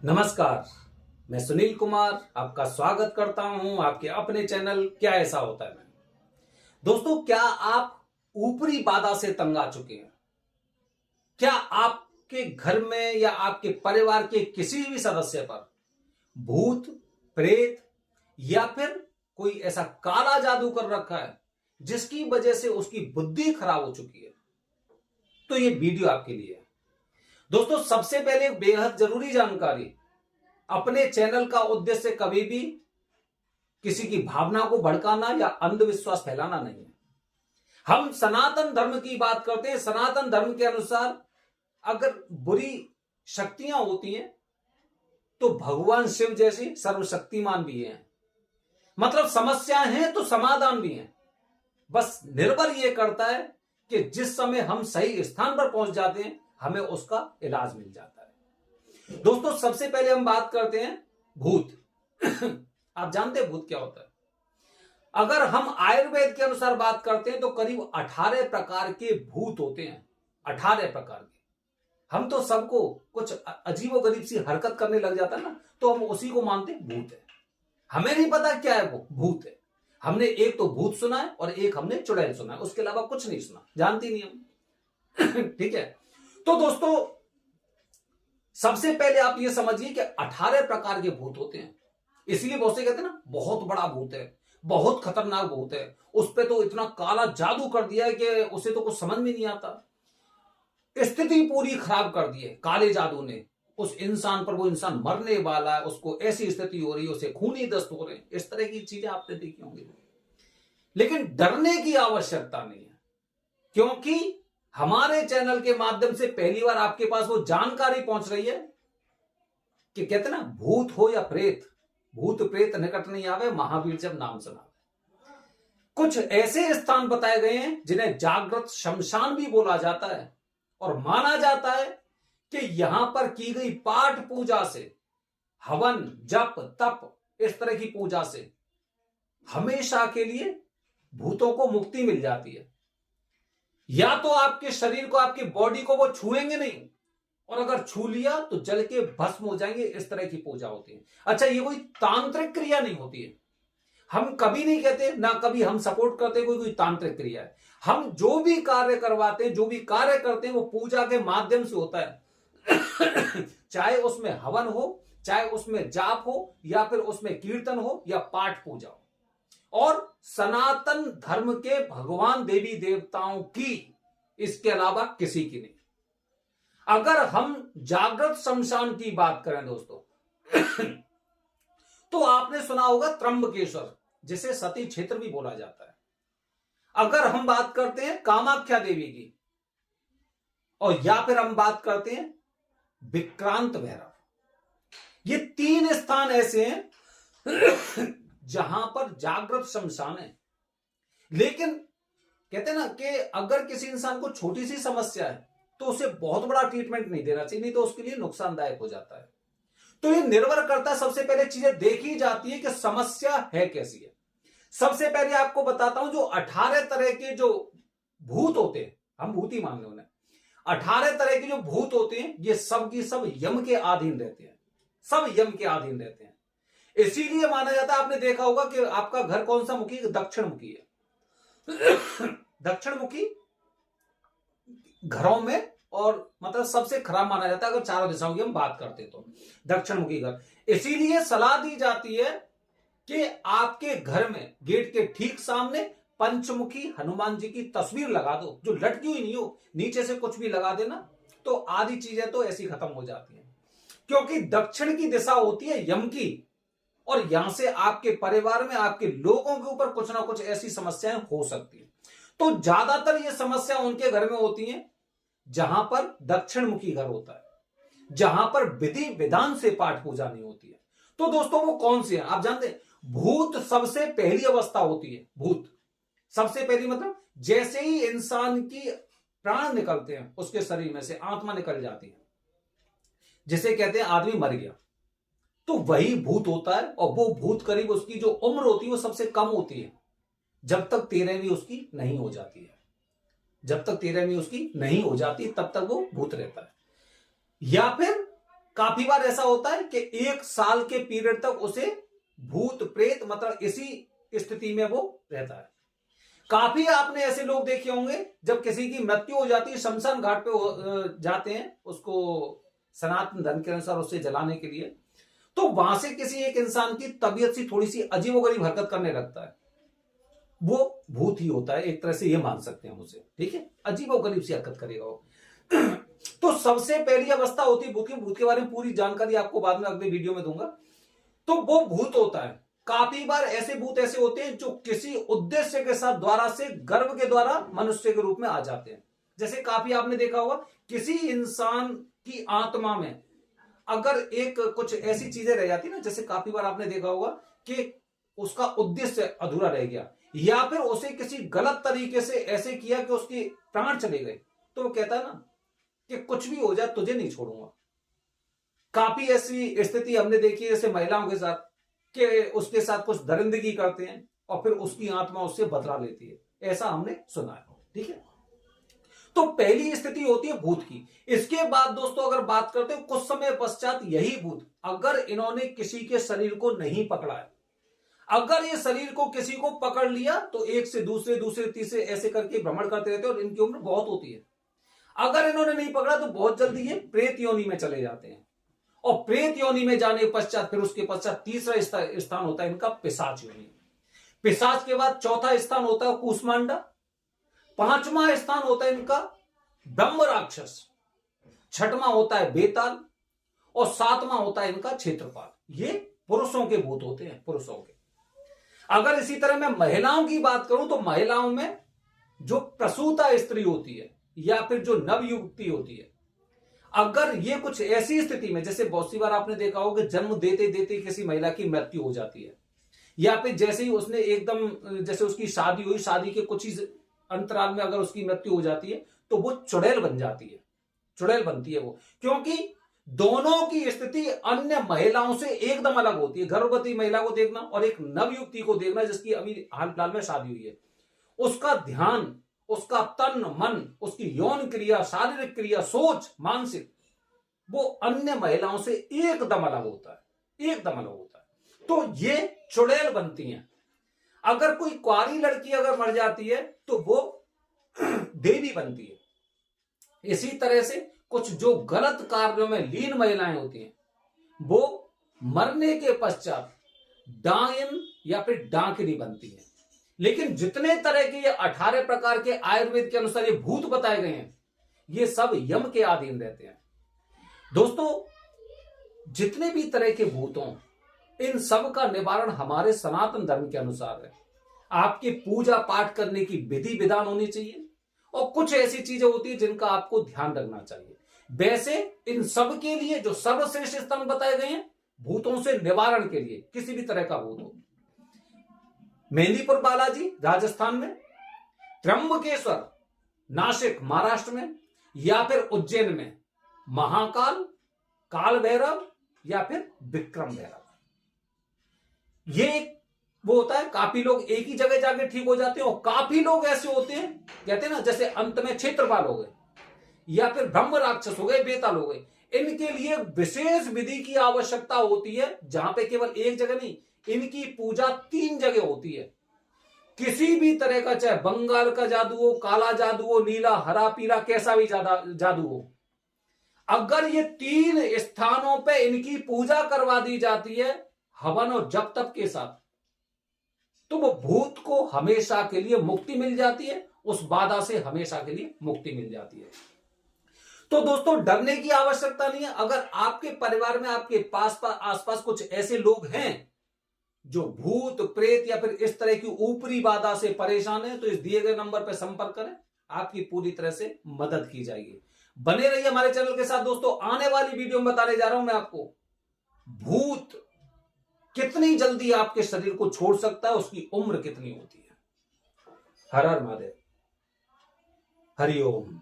नमस्कार। मैं सुनील कुमार आपका स्वागत करता हूं आपके अपने चैनल क्या ऐसा होता है में। दोस्तों, क्या आप ऊपरी बाधा से तंग आ चुके हैं? क्या आपके घर में या आपके परिवार के किसी भी सदस्य पर भूत, प्रेत या फिर कोई ऐसा काला जादू कर रखा है जिसकी वजह से उसकी बुद्धि खराब हो चुकी है? तो ये वीडियो आपके लिए है। दोस्तों, सबसे पहले एक बेहद जरूरी जानकारी, अपने चैनल का उद्देश्य कभी भी किसी की भावना को भड़काना या अंधविश्वास फैलाना नहीं है। हम सनातन धर्म की बात करते हैं। सनातन धर्म के अनुसार अगर बुरी शक्तियां होती हैं तो भगवान शिव जैसी सर्वशक्तिमान भी हैं। मतलब समस्याएं हैं तो समाधान भी हैं। बस निर्भर यह करता है कि जिस समय हम सही स्थान पर पहुंच जाते हैं हमें उसका इलाज मिल जाता है। दोस्तों, सबसे पहले हम बात करते हैं भूत। आप जानते हैं भूत क्या होता है? अगर हम आयुर्वेद के अनुसार बात करते हैं तो करीब 18 प्रकार के भूत होते हैं। 18 प्रकार के। हम तो सबको कुछ अजीबोगरीब सी हरकत करने लग जाता है ना, तो हम उसी को मानते हैं भूत है। हमें नहीं पता क्या है वो भूत है। हमने एक तो भूत सुना है और एक हमने चुड़ैल सुना है, उसके अलावा कुछ नहीं सुना, जानती नहीं हम। ठीक है। तो दोस्तों, सबसे पहले आप ये समझिए कि 18 प्रकार के भूत होते हैं। इसलिए बहुत से कहते हैं ना, बहुत बड़ा भूत है, बहुत खतरनाक भूत है, उस पे तो इतना काला जादू कर दिया है कि उसे तो कुछ समझ में नहीं आता। स्थिति पूरी खराब कर दी है काले जादू ने उस इंसान पर। वो इंसान मरने वाला है, उसको ऐसी स्थिति हो रही है, उसे खूनी दस्त हो रहे हैं। इस तरह की चीजें आपने देखी होंगी। लेकिन डरने की आवश्यकता नहीं है, क्योंकि हमारे चैनल के माध्यम से पहली बार आपके पास वो जानकारी पहुंच रही है कि कहते ना, भूत हो या प्रेत, भूत प्रेत निकट नहीं आवे, महावीर जब नाम सुनावे। कुछ ऐसे स्थान बताए गए हैं जिन्हें जागृत शमशान भी बोला जाता है और माना जाता है कि यहां पर की गई पाठ पूजा से, हवन, जप, तप, इस तरह की पूजा से हमेशा के लिए भूतों को मुक्ति मिल जाती है। या तो आपके शरीर को, आपकी बॉडी को वो छुएंगे नहीं, और अगर छू लिया तो जल के भस्म हो जाएंगे। इस तरह की पूजा होती है। अच्छा, ये कोई तांत्रिक क्रिया नहीं होती है। हम कभी नहीं कहते, ना कभी हम सपोर्ट करते कोई तांत्रिक क्रिया है। हम जो भी कार्य करवाते हैं, जो भी कार्य करते हैं, वो पूजा के माध्यम से होता है। चाहे उसमें हवन हो, चाहे उसमें जाप हो, या फिर उसमें कीर्तन हो, या पाठ पूजा हो। और सनातन धर्म के भगवान देवी देवताओं की, इसके अलावा किसी की नहीं। अगर हम जागृत शमशान की बात करें दोस्तों, तो आपने सुना होगा त्र्यंबकेश्वर, जिसे सती क्षेत्र भी बोला जाता है। अगर हम बात करते हैं कामाख्या देवी की, और या फिर हम बात करते हैं विक्रांत भैरव, ये 3 स्थान ऐसे हैं जहां पर जागृत शमशान है। लेकिन कहते हैं ना कि अगर किसी इंसान को छोटी सी समस्या है तो उसे बहुत बड़ा ट्रीटमेंट नहीं देना चाहिए, नहीं तो उसके लिए नुकसानदायक हो जाता है। तो ये निर्भर करता है, सबसे पहले चीजें देखी जाती है कि समस्या है कैसी है। सबसे पहले आपको बताता हूं, जो 18 तरह के जो भूत होते हैं, हम भूत ही मान लो उन्हें, 18 तरह के जो भूत होते हैं, ये सब की सब यम के अधीन रहते हैं। सब यम के अधीन रहते हैं। इसीलिए माना जाता है, आपने देखा होगा कि आपका घर कौन सा मुखी, दक्षिण मुखी है। दक्षिण मुखी घरों में, और मतलब सबसे खराब माना जाता है अगर चारों दिशाओं की हम बात करते तो दक्षिण मुखी घर। इसीलिए सलाह दी जाती है कि आपके घर में गेट के ठीक सामने पंचमुखी हनुमान जी की तस्वीर लगा दो, जो लटकी हुई नहीं हो, नीचे से कुछ भी लगा देना, तो आधी चीजें तो ऐसी खत्म हो जाती हैं। क्योंकि दक्षिण की दिशा होती है यम की, और यहां से आपके परिवार में, आपके लोगों के ऊपर कुछ ना कुछ ऐसी समस्याएं हो सकती है। तो ज्यादातर ये समस्या उनके घर में होती है जहां पर दक्षिण मुखी घर होता है, जहां पर विधि विधान से पाठ पूजा नहीं होती है। तो दोस्तों, वो कौन सी है आप जानते हैं? भूत सबसे पहली अवस्था होती है। भूत सबसे पहली मतलब जैसे ही इंसान की प्राण निकलते हैं, उसके शरीर में से आत्मा निकल जाती है, जिसे कहते हैं आदमी मर गया, तो वही भूत होता है। और वो भूत करीब, उसकी जो उम्र होती है वो सबसे कम होती है, जब तक 13वीं उसकी नहीं हो जाती है। जब तक 13वीं उसकी नहीं हो जाती तब तक वो भूत रहता है। या फिर काफी बार ऐसा होता है कि 1 साल के पीरियड तक उसे भूत प्रेत मतलब इसी स्थिति में वो रहता है। काफी आपने ऐसे लोग देखे होंगे जब किसी की मृत्यु हो जाती है, शमशान घाट पे जाते हैं उसको सनातन धर्म के अनुसार उसे जलाने के लिए, तो वहां से किसी एक इंसान की तबीयत सी थोड़ी सी अजीबोगरीब हरकत करने लगता है, वो भूत ही होता है, एक तरह से ये मान सकते हैं उसे, ठीक है, अजीबोगरीब सी हरकत करेगा वो। तो सबसे पहली अवस्था होती है भूत की। भूत के बारे में पूरी जानकारी आपको बाद में अगले वीडियो में दूंगा। तो वो भूत होता है। काफी बार ऐसे भूत ऐसे होते हैं जो किसी उद्देश्य के साथ द्वारा से गर्भ के द्वारा मनुष्य के रूप में आ जाते हैं। जैसे काफी आपने देखा होगा किसी इंसान की आत्मा में अगर एक कुछ ऐसी चीजें रह जाती ना, जैसे काफी बार आपने देखा होगा कि उसका उद्देश्य अधूरा रह गया या फिर उसे किसी गलत तरीके से ऐसे किया कि उसके प्राण चले गए, तो वो कहता है ना कि कुछ भी हो जाए तुझे नहीं छोड़ूंगा। काफी ऐसी स्थिति हमने देखी है जैसे महिलाओं के साथ कि उसके साथ कुछ दरिंदगी करते हैं और फिर उसकी आत्मा उससे बदला लेती है, ऐसा हमने सुना है, ठीक है। तो पहली स्थिति होती है भूत की। इसके बाद दोस्तों अगर बात करते हैं कुछ समय पश्चात यही भूत अगर इन्होंने किसी के शरीर को नहीं पकड़ा है, अगर ये शरीर को किसी को पकड़ लिया तो एक से दूसरे दूसरे तीसरे ऐसे करके भ्रमण करते रहते हैं और इनकी उम्र बहुत होती है। अगर इन्होंने नहीं पकड़ा तो बहुत जल्दी ये प्रेत योनि में चले जाते हैं और प्रेत योनि में जाने के पश्चात फिर उसके पश्चात तीसरा स्थान होता है इनका पिशाच योनि। पिशाच के बाद चौथा स्थान होता है कूष्मांडा, पांचवा स्थान होता है इनका ब्रह्म राक्षस, छठवां होता है बेताल और सातवां होता है इनका क्षेत्रपाल। ये पुरुषों के भूत होते हैं, पुरुषों के। अगर इसी तरह मैं महिलाओं की बात करूं तो महिलाओं में जो प्रसूता स्त्री होती है या फिर जो नवयुवती होती है, अगर ये कुछ ऐसी स्थिति में, जैसे बहुत सी बार आपने देखा होगा जन्म देते देते किसी महिला की मृत्यु हो जाती है या फिर जैसे ही उसने एकदम जैसे उसकी शादी हुई, शादी के कुछ ही अंतराल में अगर उसकी मृत्यु हो जाती है तो वो चुड़ैल बन जाती है, चुड़ैल बनती है वो, क्योंकि दोनों की स्थिति अन्य महिलाओं से एकदम अलग होती है। गर्भवती महिला को देखना और एक नवयुवती को देखना जिसकी अभी हाल फिलहाल में शादी हुई है, उसका ध्यान, उसका तन मन, उसकी यौन क्रिया, शारीरिक क्रिया, सोच, मानसिक, वो अन्य महिलाओं से एकदम अलग होता है, एकदम अलग होता है। तो ये चुड़ैल बनती हैं। अगर कोई कुंवारी लड़की अगर मर जाती है तो वो देवी बनती है। इसी तरह से कुछ जो गलत कार्यों में लीन महिलाएं होती हैं वो मरने के पश्चात डायन या फिर डाकिनी बनती है। लेकिन जितने तरह के ये 18 प्रकार के आयुर्वेद के अनुसार ये भूत बताए गए हैं, ये सब यम के अधीन रहते हैं। दोस्तों जितने भी तरह के भूत हों, इन सब का निवारण हमारे सनातन धर्म के अनुसार है। आपकी पूजा पाठ करने की विधि विधान होनी चाहिए और कुछ ऐसी चीजें होती है जिनका आपको ध्यान रखना चाहिए। वैसे इन सब के लिए जो सर्वश्रेष्ठ स्थान बताए गए हैं भूतों से निवारण के लिए, किसी भी तरह का भूत हो, मेहंदीपुर बालाजी राजस्थान में, त्र्यंबकेश्वर नासिक महाराष्ट्र में, या फिर उज्जैन में महाकाल, काल भैरव या फिर विक्रम भैरव। ये वो होता है, काफी लोग एक ही जगह जाके ठीक हो जाते हैं और काफी लोग ऐसे होते हैं, कहते हैं ना, जैसे अंत में क्षेत्रपाल हो गए या फिर ब्रह्म राक्षस हो गए, बेताल हो गए। इनके लिए विशेष विधि की आवश्यकता होती है, जहां पे केवल एक जगह नहीं, इनकी पूजा 3 जगह होती है। किसी भी तरह का, चाहे बंगाल का जादू हो, काला जादू हो, नीला, हरा, पीला, कैसा भी जादू हो, अगर ये 3 स्थानों पे इनकी पूजा करवा दी जाती है हवन और जप तप के साथ, तो वो भूत को हमेशा के लिए मुक्ति मिल जाती है, उस बाधा से हमेशा के लिए मुक्ति मिल जाती है। तो दोस्तों डरने की आवश्यकता नहीं है। अगर आपके परिवार में, आपके आसपास कुछ ऐसे लोग हैं जो भूत प्रेत या फिर इस तरह की ऊपरी बाधा से परेशान है, तो इस दिए गए नंबर पर संपर्क करें, आपकी पूरी तरह से मदद की जाएगी। बने रहिए हमारे चैनल के साथ दोस्तों। आने वाली वीडियो में बताने जा रहा हूं मैं आपको भूत कितनी जल्दी आपके शरीर को छोड़ सकता है, उसकी उम्र कितनी होती है। हर हर महादेव, हरिओम।